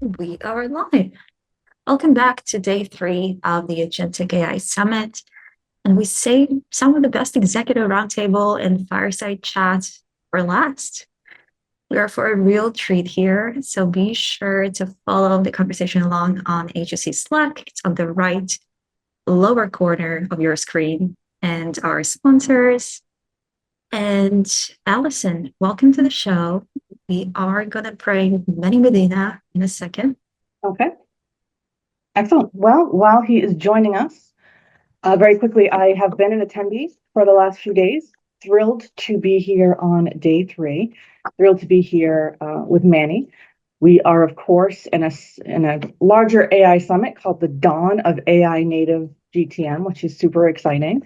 We are live. Welcome back to day three of the Agentic AI Summit. And we saved some of the best executive roundtable and fireside chats for last. We are for a real treat here, so be sure to follow the conversation along on HSC Slack. It's on the right lower corner of your screen. And our sponsors. And Allison, welcome to the show. We are going to bring Manny Medina in a second. Okay. Excellent. Well, while he is joining us, very quickly, I have been an attendee for the last few days. Thrilled to be here on day three. Thrilled to be here with Manny. We are, of course, in a larger AI summit called the Dawn of AI Native GTM, which is super exciting.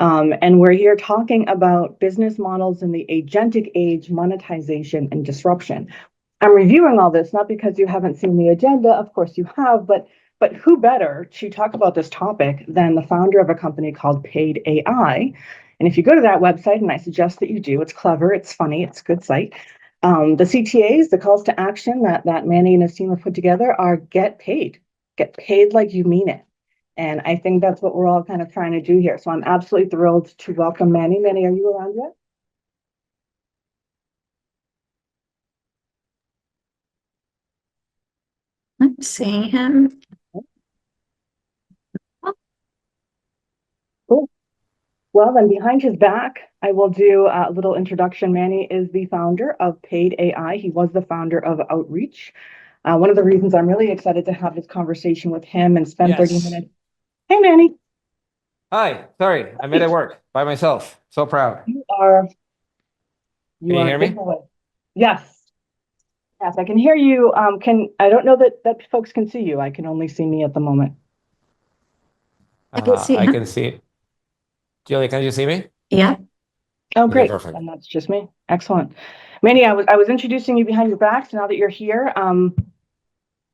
And we're here talking about business models in the agentic age, monetization, and disruption. I'm reviewing all this not because you haven't seen the agenda, of course you have, but who better to talk about this topic than the founder of a company called Paid AI? And if you go to that website, and I suggest that you do, it's clever, it's funny, it's a good site. The CTAs, the calls to action that Manny and his team have put together are get paid like you mean it. And I think that's what we're all kind of trying to do here. So I'm absolutely thrilled to welcome Manny. Manny, are you around yet? I'm seeing him. Cool. Well, then behind his back, I will do a little introduction. Manny is the founder of Paid AI. He was the founder of Outreach. One of the reasons I'm really excited to have this conversation with him and spend 30 minutes. Hey, Manny. Hi, sorry, I'm at work by myself. So proud. You are. Can you hear me? Yes. Yes, I can hear you. I don't know that folks can see you. I can only see me at the moment. I can see him. can see. Julia, can you see me? Yeah. Oh, great. Perfect. And that's just me. Excellent. Manny, I was introducing you behind your back. So now that you're here,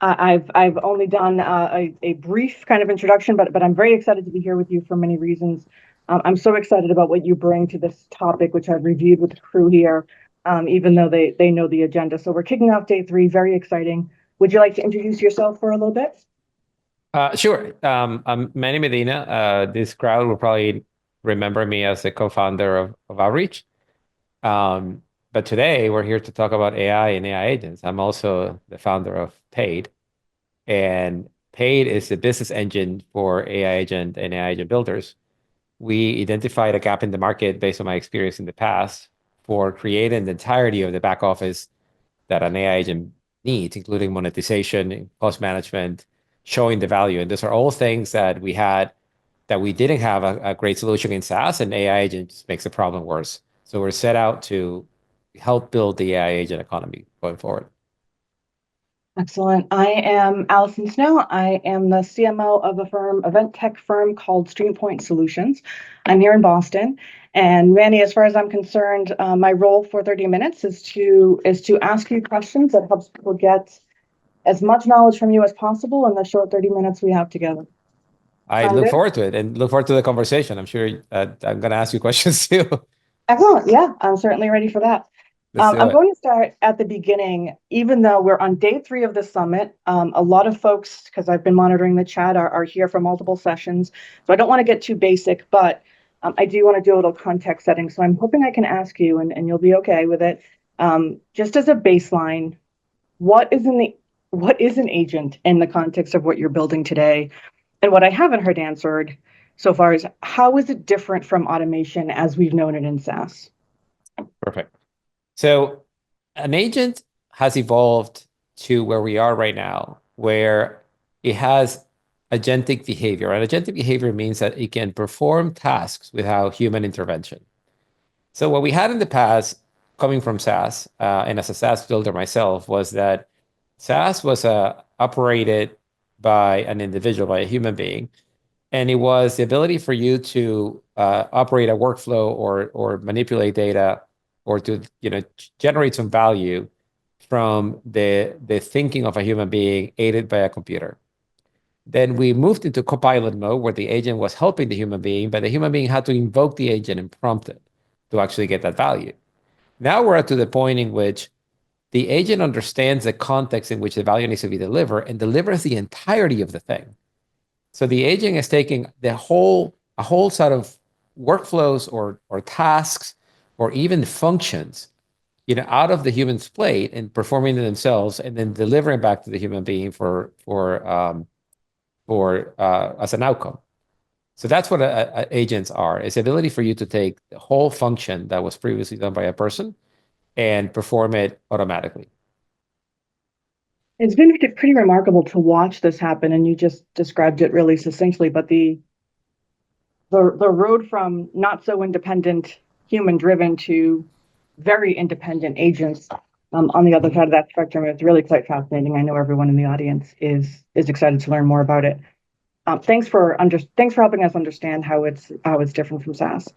I've only done a brief kind of introduction, but I'm very excited to be here with you for many reasons. I'm so excited about what you bring to this topic, which I've reviewed with the crew here, even though they know the agenda. So we're kicking off day three. Very exciting. Would you like to introduce yourself for a little bit? Sure. I'm Manny Medina. This crowd will probably remember me as the co-founder of Outreach. But today we're here to talk about AI and AI agents. I'm also the founder of Paid. And Paid is the business engine for AI agent and AI agent builders. We identified a gap in the market based on my experience in the past for creating the entirety of the back office that an AI agent needs, including monetization, cost management, showing the value. And those are all things that we didn't have a great solution in SaaS, and AI agent just makes the problem worse. So we're set out to help build the AI agent economy going forward. Excellent. I am Allison Snow. I am the CMO of event tech firm called Streampoint Solutions. I'm here in Boston. And Manny, as far as I'm concerned, my role for 30 minutes is to ask you questions that helps people get as much knowledge from you as possible in the short 30 minutes we have together. I look forward to it and look forward to the conversation. I'm sure I'm going to ask you questions too. Excellent. Yeah, I'm certainly ready for that. I'm going to start at the beginning, even though we're on day three of the summit. A lot of folks, because I've been monitoring the chat, are here for multiple sessions. So I don't want to get too basic, but I do want to do a little context setting. So I'm hoping I can ask you, and you'll be okay with it. Just as a baseline, what is an agent in the context of what you're building today? And what I haven't heard answered so far is how is it different from automation as we've known it in SaaS? Perfect. So an agent has evolved to where we are right now, where it has agentic behavior. And agentic behavior means that it can perform tasks without human intervention. So what we had in the past, coming from SaaS, and as a SaaS builder myself, was that SaaS was operated by an individual, by a human being. And it was the ability for you to operate a workflow or manipulate data or to generate some value from the thinking of a human being aided by a computer. Then we moved into copilot mode where the agent was helping the human being, but the human being had to invoke the agent and prompt it to actually get that value. Now we're to the point in which the agent understands the context in which the value needs to be delivered and delivers the entirety of the thing. So the agent is taking a whole set of workflows or tasks or even functions, out of the human's plate and performing them themselves, and then delivering back to the human being for as an outcome. So that's what agents are. It's the ability for you to take the whole function that was previously done by a person and perform it automatically. It's been pretty remarkable to watch this happen, and you just described it really succinctly. But the road from not so independent, human driven to very independent agents on the other side of that spectrum is really quite fascinating. I know everyone in the audience is excited to learn more about it. Thanks for helping us understand how it's different from SaaS.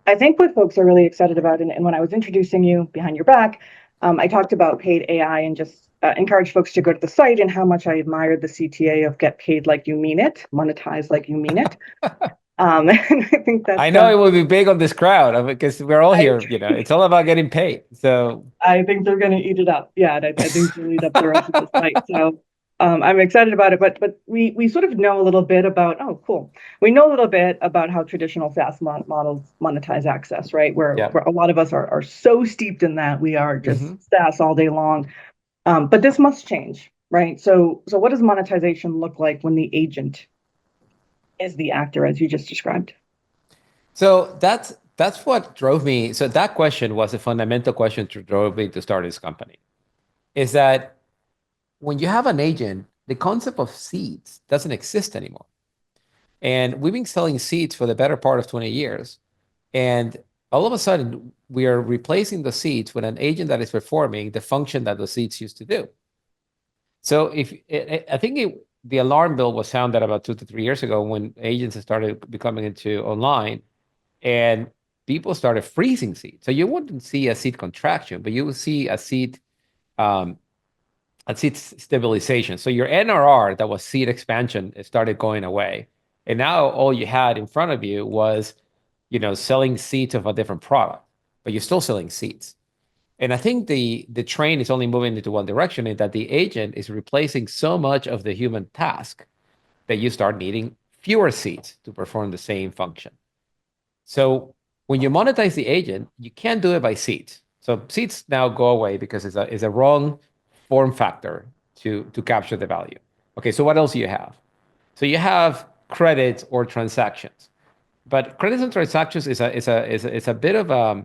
I think what folks are really excited about, and when I was introducing you behind your back, I talked about paid AI and just encourage folks to go to the site and how much I admired the CTA of get paid like you mean it, monetize like you mean it. And I think that's I know it will be big on this crowd because we're all here. It's all about getting paid. So I think they're going to eat it up. Yeah, I think they'll eat up the rest of the site. So I'm excited about it. But we sort of know a little bit about. Oh, cool. We know a little bit about how traditional SaaS models monetize access, right? Where a lot of us are so steeped in that we are just SaaS all day long. But this must change, right? So what does monetization look like when the agent is the actor, as you just described? So that's what drove me. So that question was a fundamental question to drove me to start this company. Is that when you have an agent, the concept of seats doesn't exist anymore. And we've been selling seats for the better part of 20 years. And all of a sudden, we are replacing the seats with an agent that is performing the function that the seats used to do. So I think the alarm bell was sounded about 2 to 3 years ago when agents started becoming into online, and people started freezing seats. So you wouldn't see a seat contraction, but you would see um, a seat stabilization. So your NRR, that was seat expansion, it started going away, and now all you had in front of you was, selling seats of a different product, but you're still selling seats. And I think the train is only moving into one direction, in that the agent is replacing so much of the human task that you start needing fewer seats to perform the same function. So when you monetize the agent, you can't do it by seats. So seats now go away because it's a wrong form factor to capture the value. Okay, so what else do you have? So you have credits or transactions, but credits and transactions is a bit of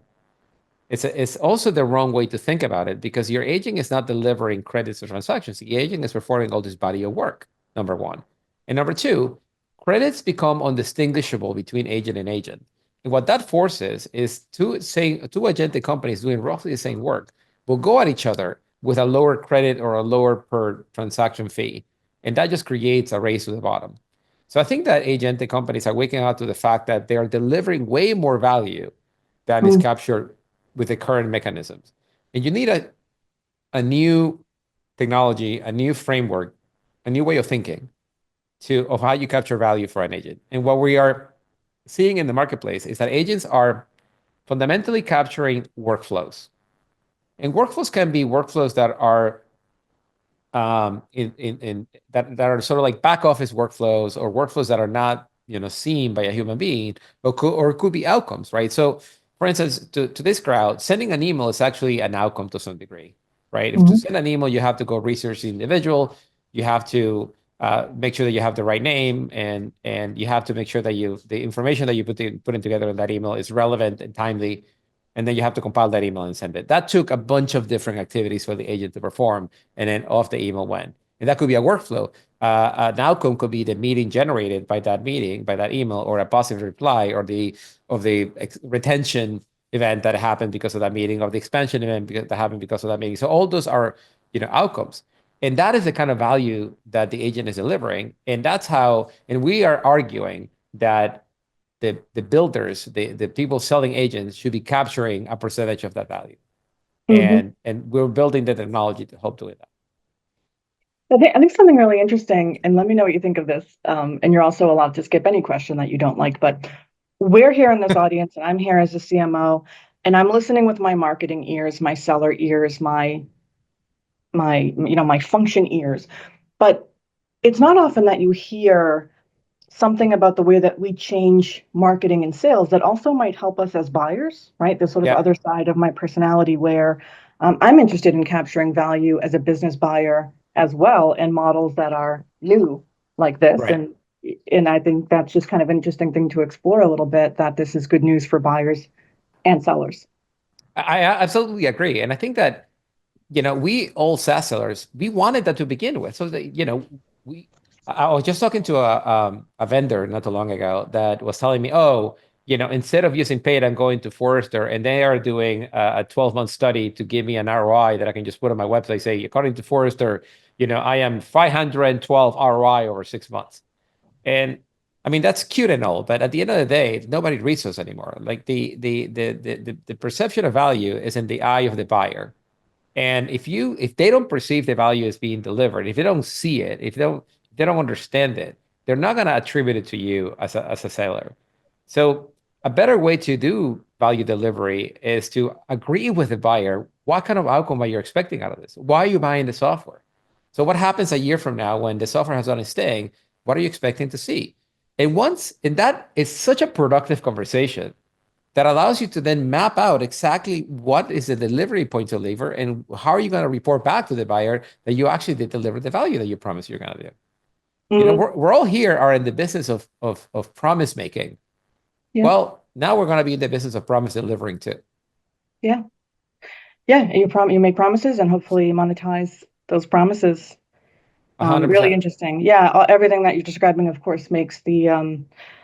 it's also the wrong way to think about it, because your agent is not delivering credits or transactions. The agent is performing all this body of work, number one. And number two, credits become undistinguishable between agent and agent. And what that forces is two agentic companies doing roughly the same work will go at each other with a lower credit or a lower per transaction fee. And that just creates a race to the bottom. So I think that agentic companies are waking up to the fact that they are delivering way more value than is captured with the current mechanisms. And you need a new technology, a new framework, a new way of thinking of how you capture value for an agent. And what we are seeing in the marketplace is that agents are fundamentally capturing workflows. And workflows can be workflows that are that are sort of like back office workflows, or workflows that are not seen by a human being, or it could be outcomes, right? So for instance, to this crowd, sending an email is actually an outcome to some degree, right? If to send an email, you have to go research the individual, you have to make sure that you have the right name, and you have to make sure that the information that you putting together in that email is relevant and timely, and then you have to compile that email and send it. That took a bunch of different activities for the agent to perform, and then off the email went. And that could be a workflow. An outcome could be the meeting generated by that meeting, by that email, or a positive reply, or the retention event that happened because of that meeting, or the expansion event that happened because of that meeting. So all those are outcomes. And that is the kind of value that the agent is delivering. And that's how, and we are arguing that the builders, the people selling agents, should be capturing a percentage of that value. And we're building the technology to help doing that. I think something really interesting, and let me know what you think of this. And you're also allowed to skip any question that you don't like, but we're here in this audience, and I'm here as a CMO, and I'm listening with my marketing ears, my seller ears, my my function ears. But it's not often that you hear something about the way that we change marketing and sales that also might help us as buyers, right? This sort of Yeah, other side of my personality where I'm interested in capturing value as a business buyer as well, and models that are new like this. right. And I think that's just kind of an interesting thing to explore a little bit, that this is good news for buyers and sellers. I absolutely agree. And I think that, we all SaaS sellers, we wanted that to begin with. So that, we, I was just talking to a vendor not too long ago that was telling me, oh, instead of using paid, I'm going to Forrester and they are doing a 12-month study to give me an ROI that I can just put on my website, say, according to Forrester, I am 512 ROI over 6 months. And I mean, that's cute and all, but at the end of the day, nobody reads those anymore. Like the perception of value is in the eye of the buyer. And if they don't perceive the value as being delivered, if they don't see it, if they don't understand it, they're not going to attribute it to you as a seller. So a better way to do value delivery is to agree with the buyer. What kind of outcome are you expecting out of this? Why are you buying the software? So what happens a year from now when the software has done its thing? What are you expecting to see? And that is such a productive conversation that allows you to then map out exactly what is the delivery point to deliver and how are you going to report back to the buyer that you actually did deliver the value that you promised you're going to do. Mm, We're all here are in the business of promise making. yeah, Well, now we're going to be in the business of promise delivering too. yeah, yeah. You make promises and hopefully monetize those promises. A hundred Really percent. interesting. Yeah, everything that you're describing, of course, makes the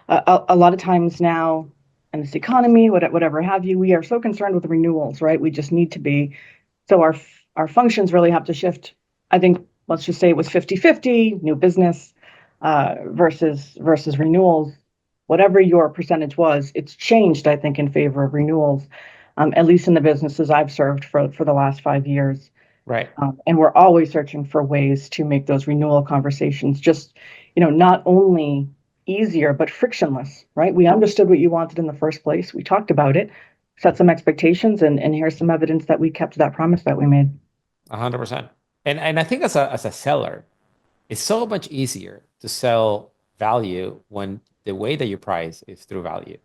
a lot of times now in this economy, whatever have you, we are so concerned with renewals, right? We just need to be. So our functions really have to shift. I think let's just say it was 50-50 new business versus renewals. Whatever your percentage was, it's changed, I think, in favor of renewals, at least in the businesses I've served for the last 5 years. Right. And we're always searching for ways to make those renewal conversations just, not only easier, but frictionless, right? We understood what you wanted in the first place. We talked about it, set some expectations, and here's some evidence that we kept that promise that we made. 100%. And I think as a seller, it's so much easier to sell value when the way that you price is through value.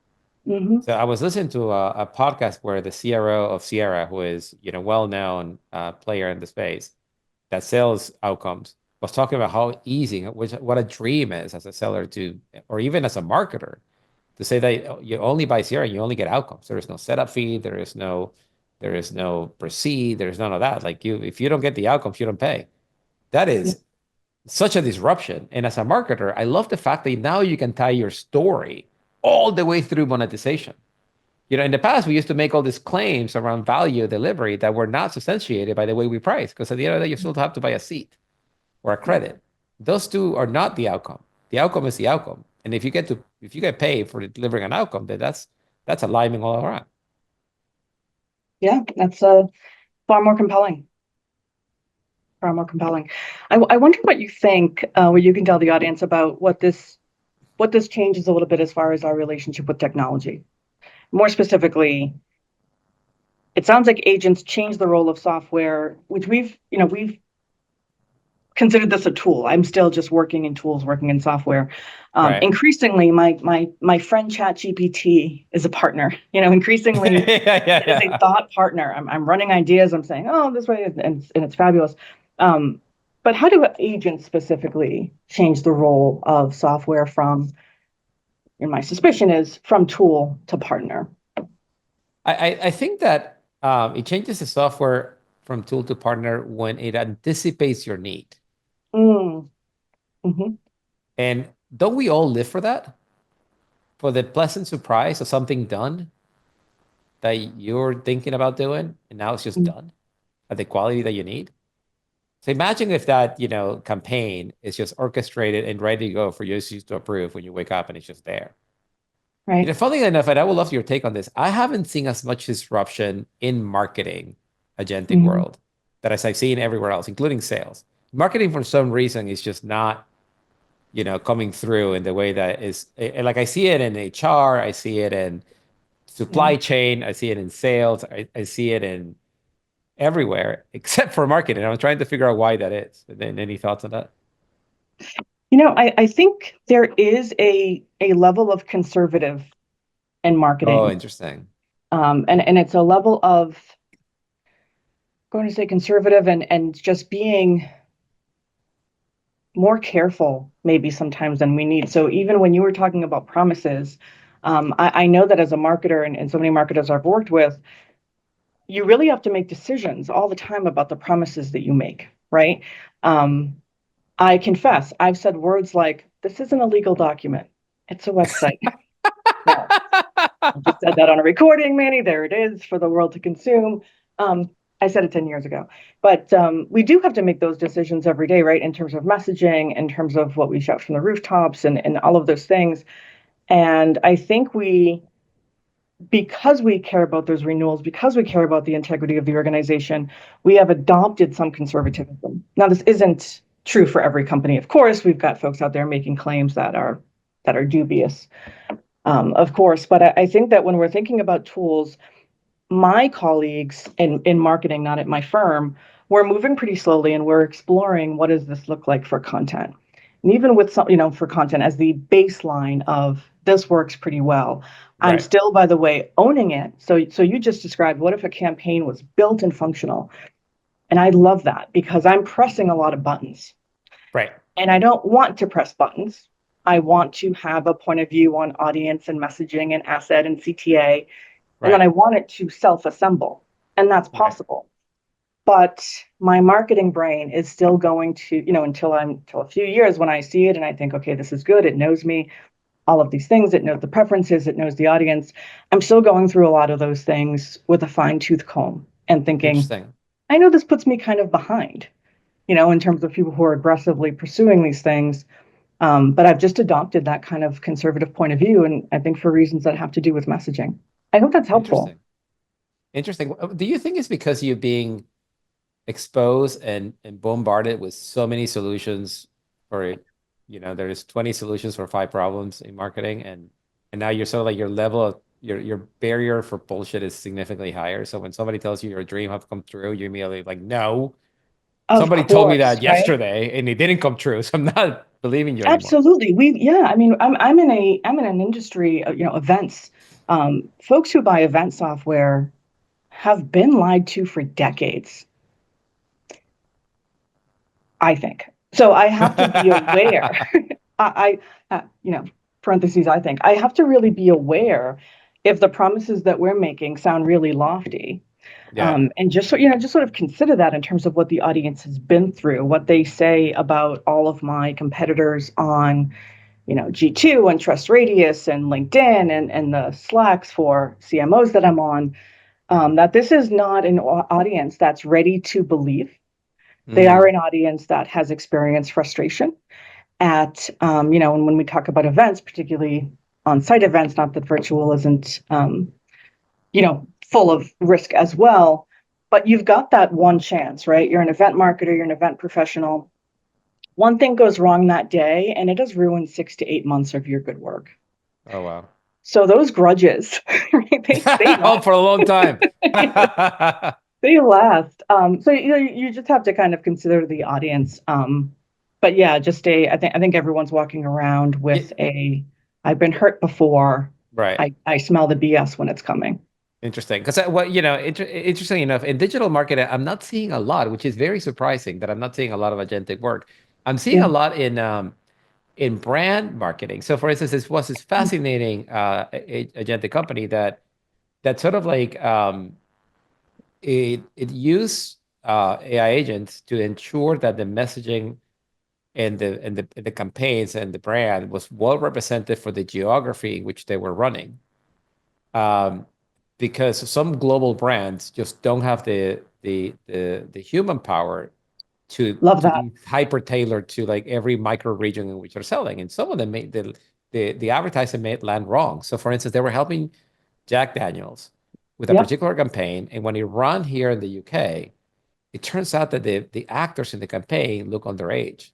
Hmm. So I was listening to a podcast where the CRO of Sierra, who is well-known player in the space that sells outcomes, was talking about how easy, what a dream is as a seller to, or even as a marketer, to say that you only buy Sierra, you only get outcomes. There is no setup fee, there is no proceed, there's none of that. Like if you don't get the outcomes, you don't pay. That Yeah. is such a disruption. And as a marketer, I love the fact that now you can tie your story all the way through monetization. In the past, we used to make all these claims around value delivery that were not substantiated by the way we price, because at the end of the day, you still have to buy a seat or a credit. Those two are not the outcome. The outcome is the outcome. And if you get paid for delivering an outcome, then that's alignment all around. Yeah, that's far more compelling. Far more compelling. I wonder what you think, what you can tell the audience about what this changes a little bit as far as our relationship with technology. More specifically, it sounds like agents change the role of software, which we've considered this a tool. I'm still just working in tools, working in software. Right. Increasingly, my friend ChatGPT is a partner. Increasingly Yeah, yeah, it is a yeah. thought partner. I'm running ideas. I'm saying, oh, this way, and it's fabulous. Um, but how do agents specifically change the role of software from, and my suspicion is from tool to partner? I think that it changes the software from tool to partner when it anticipates your need. Mm, hmm. And don't we all live for that? For the pleasant surprise of something done that you're thinking about doing, and now it's just done at the quality that you need. So imagine if that, campaign is just orchestrated and ready to go for you to approve when you wake up and it's just there. Right. Funny enough, and I would love your take on this. I haven't seen as much disruption in marketing, agentic Hmm. world, that as I've seen everywhere else, including sales. Marketing, for some reason, is just not, coming through in the way that is like I see it in HR, I see it in Yeah. supply chain, I see it in sales, I see it in everywhere except for marketing. I'm trying to figure out why that is. And then any thoughts on that? I think there is a level of conservative in Oh, marketing. interesting. And it's a level of going to say conservative and just being more careful maybe sometimes than we need. So even when you were talking about promises, I know that as a marketer and so many marketers I've worked with, you really have to make decisions all the time about the promises that you make, right? Um, I confess, I've said words like, this isn't a legal document. It's a website. Now, I just said that on a recording, Manny. There it is for the world to consume. Um, I said it 10 years ago. But we do have to make those decisions every day, right? In terms of messaging, in terms of what we shout from the rooftops and all of those things. And I think because we care about those renewals, because we care about the integrity of the organization, we have adopted some conservatism. Now, this isn't true for every company, of course. We've got folks out there making claims that are dubious, of course. But I think that when we're thinking about tools, my colleagues in marketing, not at my firm, we're moving pretty slowly and we're exploring what does this look like for content. And even with some, for content as the baseline of this works pretty well. I'm Right. still, by the way, owning it. So you just described what if a campaign was built and functional? And I love that because I'm pressing a lot of buttons. Right. And I don't want to press buttons. I want to have a point of view on audience and messaging and asset and CTA. And then Right. I want it to self-assemble. And that's Right. possible. But my marketing brain is still going to, until a few years when I see it and I think, okay, this is good. It knows me, all of these things. It knows the preferences. It knows the audience. I'm still going through a lot of those things with a fine tooth comb and thinking, Interesting. I know this puts me kind of behind, in terms of people who are aggressively pursuing these things. But I've just adopted that kind of conservative point of view. And I think for reasons that have to do with messaging. I hope that's helpful. Interesting. Interesting. Do you think it's because you're being exposed and bombarded with so many solutions for, there's 20 solutions for 5 problems in marketing, and now you're sort of like your level of your barrier for bullshit is significantly higher. So when somebody tells you your dream have come true, you're immediately like, no, Of somebody told me course, that right? yesterday and it didn't come true, so I'm not believing you anymore. Absolutely. Yeah, I mean, I'm in an industry, events. Folks who buy event software have been lied to for decades, I think. So I have to be aware. I parentheses, I think. I have to really be aware if the promises that we're making sound really lofty. Yeah. And just sort of consider that in terms of what the audience has been through, what they say about all of my competitors on G2 and Trust Radius and LinkedIn and the Slacks for CMOs that I'm on, that this is not an audience that's ready to believe. They are Mm, an audience that has experienced frustration at, and when we talk about events, particularly on-site events, not that virtual isn't, full of risk as well, but you've got that one chance, right? You're an event marketer, you're an event professional. One thing goes wrong that day, and it has ruined 6 to 8 months of your good work. oh wow. So those grudges, right, they Oh, last. for a long time. They last. So you just have to kind of consider the audience. But yeah, I think everyone's walking around Yeah, with a I've been hurt before. right. I smell the BS when it's coming. Interesting. Because what interesting enough, in digital marketing, I'm not seeing a lot, which is very surprising that I'm not seeing a lot of agentic work. I'm seeing Yeah. a lot in brand marketing. So for instance, this was this fascinating agentic company that sort of like it used AI agents to ensure that the messaging and the campaigns and the brand was well represented for the geography in which they were running. Um, because some global brands just don't have the human power Love to that. be hyper tailored to like every micro region in which they're selling, and some of them made the advertising made land wrong. So, for instance, they were helping Jack Daniels with a Yep. particular campaign, and when it ran here in the UK, it turns out that the actors in the campaign look underage,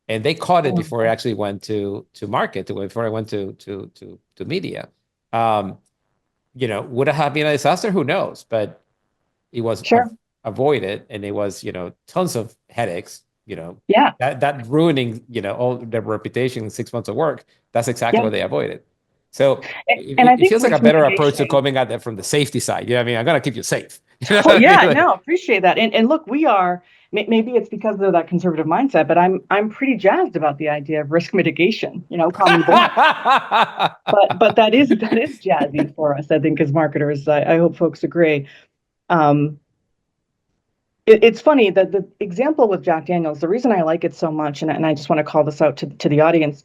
and they caught it Oh, before it actually went to market, before it went to media. Um, would it have been a disaster? Who knows? But it was sure. avoid it, and it was, tons of headaches, Yeah, that ruining, all their reputation, 6 months of work. That's exactly yeah. what they avoided. So And I it think feels like a risk better approach to mitigation. coming at it from the safety side. You know what I mean? I'm gonna keep you safe. You know Oh what I mean? yeah, Like, no, appreciate that. And look, we are maybe it's because of that conservative mindset, but I'm pretty jazzed about the idea of risk mitigation, calm you down. But that is jazzy for us, I think, as marketers. I hope folks agree. Um, it's funny that the example with Jack Daniels, the reason I like it so much, and I just want to call this out to the audience,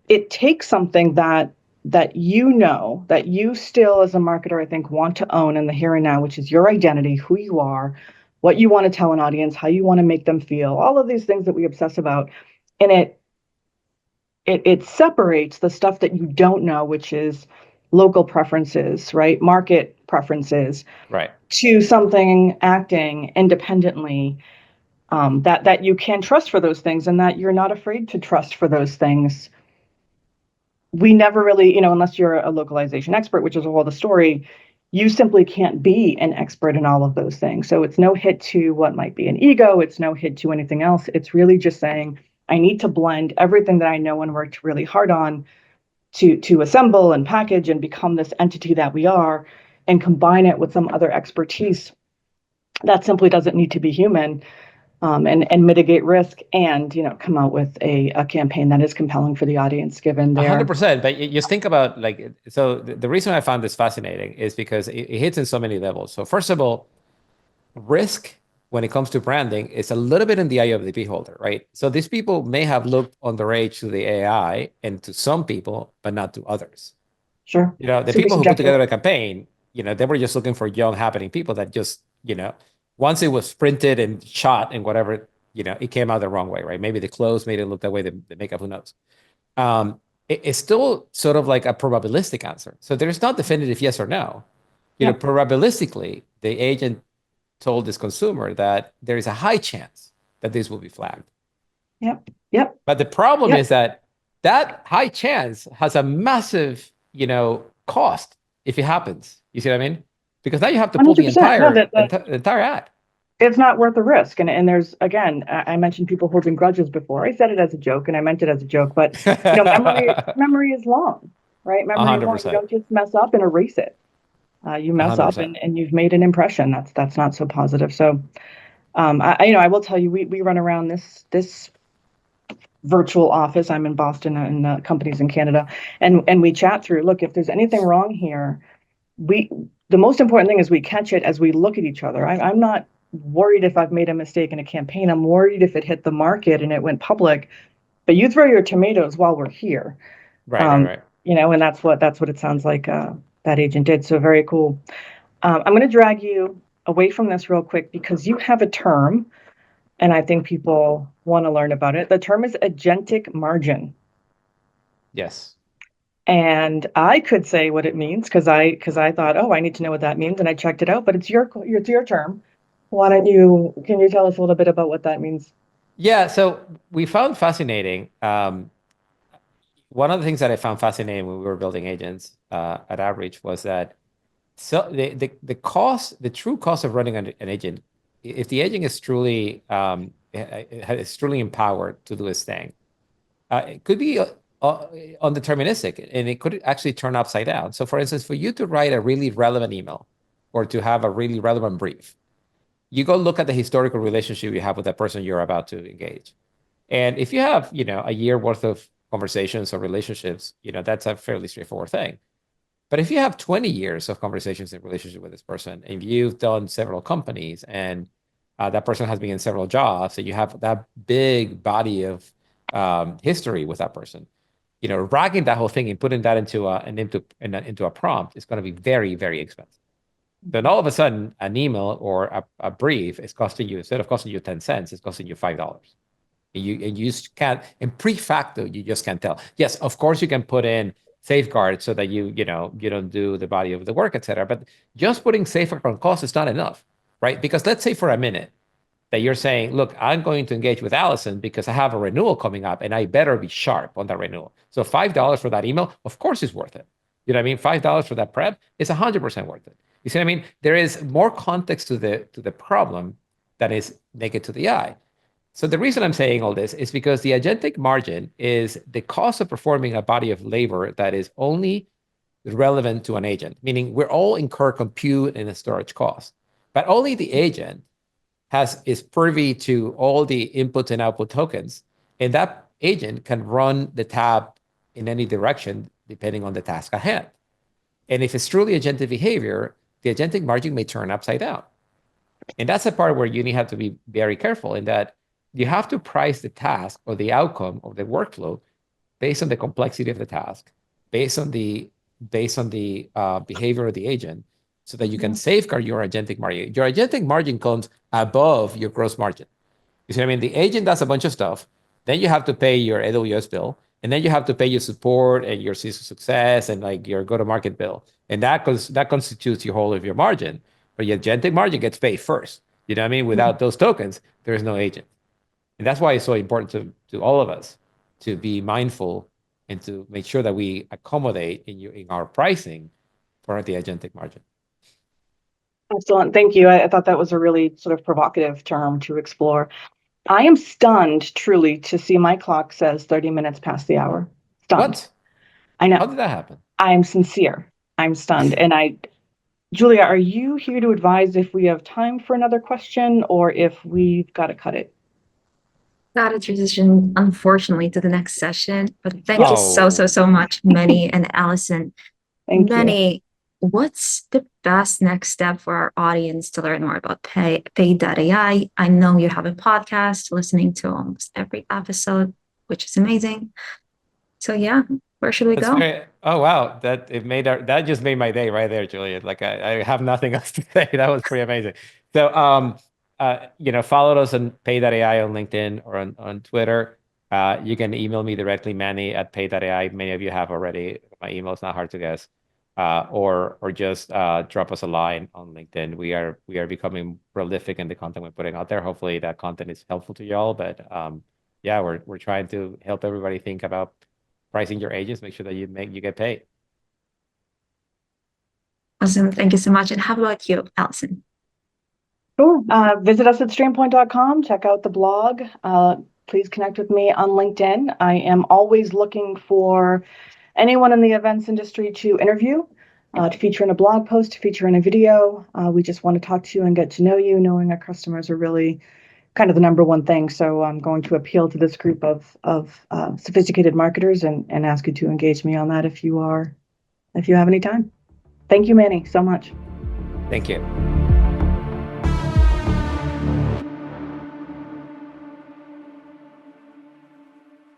it takes something that that you still as a marketer, I think, want to own in the here and now, which is your identity, who you are, what you want to tell an audience, how you want to make them feel, all of these things that we obsess about. And it separates the stuff that you don't know, which is local preferences, right? Market preferences, right. to something acting independently, that you can trust for those things and that you're not afraid to trust for those things. We never really, unless you're a localization expert, which is a whole other story, you simply can't be an expert in all of those things. So it's no hit to what might be an ego. It's no hit to anything else. It's really just saying, I need to blend everything that I know and worked really hard on to assemble and package and become this entity that we are, and combine it with some other expertise that simply doesn't need to be human, and mitigate risk, and come out with a campaign that is compelling for the audience given their. 100%. But you just think about, like, so the reason I found this fascinating is because it hits in so many levels. So first of all, risk when it comes to branding is a little bit in the eye of the beholder, right? So these people may have looked underage to the AI and to some people, but not to others. Sure. The Super people who put subjective. together a campaign, they were just looking for young, happening people that just, once it was printed and shot and whatever, it came out the wrong way, right? Maybe the clothes made it look that way, the makeup, who knows? It's still sort of like a probabilistic answer. So there's not definitive yes or no. Yep. Probabilistically, the agent told this consumer that there is a high chance that this will be flagged. Yep. Yep. But the problem Yep. is that that high chance has a massive, cost if it happens. You see what I mean? Because now you have to pull the 100%. No, entire ad. it's not worth the risk. And there's, again, I mentioned people holding grudges before. I said it as a joke and I meant it as a joke, but memory is long, right? A Memory is hundred long. You percent. don't just mess up and erase it. You A mess hundred up percent. and you've made an impression that's not so positive. So, I will tell you, we run around this virtual office. I'm in Boston, and companies in Canada, and we chat through. Look, if there's anything wrong here, we the most important thing is we catch it as we look at each other. I'm not worried if I've made a mistake in a campaign. I'm worried if it hit the market and it went public. But you throw your tomatoes while we're here, Right, right, right. and that's what it sounds like that agent did. So very cool. I'm going to drag you away from this real quick because you have a term, and I think people want to learn about it. The term is agentic margin. Yes. And I could say what it means because I thought, oh, I need to know what that means, and I checked it out. But it's your term. Why don't you? Can you tell us a little bit about what that means? Yeah. So we found fascinating. One of the things that I found fascinating when we were building agents at Outreach was that, so the cost, the true cost of running an agent, if the agent is truly empowered to do his thing, it could be undeterministic, and it could actually turn upside down. So, for instance, for you to write a really relevant email or to have a really relevant brief, you go look at the historical relationship you have with that person you're about to engage. And if you have, a year worth of conversations or relationships, that's a fairly straightforward thing. But if you have 20 years of conversations in relationship with this person, and you've done several companies, and that person has been in several jobs, and you have that big body of history with that person, ragging that whole thing and putting that into a prompt is going to be very, very expensive. Then all of a sudden, an email or a brief is costing you, instead of costing you 10 cents, it's costing you $5. And you just can't, in pre-facto, you just can't tell. Yes, of course you can put in safeguards so that you don't do the body of the work, etc. But just putting safeguard on cost is not enough, right? Because let's say for a minute that you're saying, look, I'm going to engage with Allison because I have a renewal coming up and I better be sharp on that renewal. So $5 for that email, of course, is worth it. You know what I mean? $5 for that prep is 100% worth it. You see what I mean? There is more context to the problem that is naked to the eye. So the reason I'm saying all this is because the agentic margin is the cost of performing a body of labor that is only relevant to an agent, meaning we're all incur compute and storage costs, but only the agent is privy to all the input and output tokens, and that agent can run the tab in any direction depending on the task at hand. And if it's truly agentic behavior, the agentic margin may turn upside down. And that's a part where you have to be very careful in that you have to price the task or the outcome of the workflow based on the complexity of the task, based on the behavior of the agent, so that you can safeguard your agentic margin. Your agentic margin comes above your gross margin. You see what I mean? The agent does a bunch of stuff. Then you have to pay your AWS bill, and then you have to pay your support and your success and like your go-to-market bill, and that constitutes your whole of your margin. But your agentic margin gets paid first. You know what I mean? Without those tokens, there is no agent, and that's why it's so important to all of us to be mindful and to make sure that we accommodate in our pricing for the agentic margin. Excellent. Thank you. I thought that was a really sort of provocative term to explore. I am stunned, truly, to see my clock says 30 minutes past the hour. Stunned. What? I know. How did that happen? I'm sincere. I'm stunned. And Julia, are you here to advise if we have time for another question or if we've got to cut it? Got to transition, unfortunately, to the next session. But thank you so much, Manny and Allison. Thank you. Manny, what's the best next step for our audience to learn more about Pay.ai? I know you have a podcast listening to almost every episode, which is amazing. So yeah, where should we go? Oh wow, that just made my day right there, Juliet. Like I have nothing else to say. That was pretty amazing. So follow us on Pay.ai on LinkedIn or on Twitter. You can email me directly, Manny@Pay.ai. Many of you have already. My email is not hard to guess. Or just drop us a line on LinkedIn. We are becoming prolific in the content we're putting out there. Hopefully that content is helpful to y'all. But yeah, we're trying to help everybody think about pricing your agents, make sure that you get paid. Awesome. Thank you so much. And how about you, Allison? Sure. Visit us at streampoint.com. Check out the blog. Please connect with me on LinkedIn. I am always looking for anyone in the events industry to interview, to feature in a blog post, to feature in a video. We just want to talk to you and get to know you. Knowing our customers are really kind of the number one thing. So I'm going to appeal to this group of sophisticated marketers and ask you to engage me on that if you have any time. Thank you, Manny, so much. Thank you.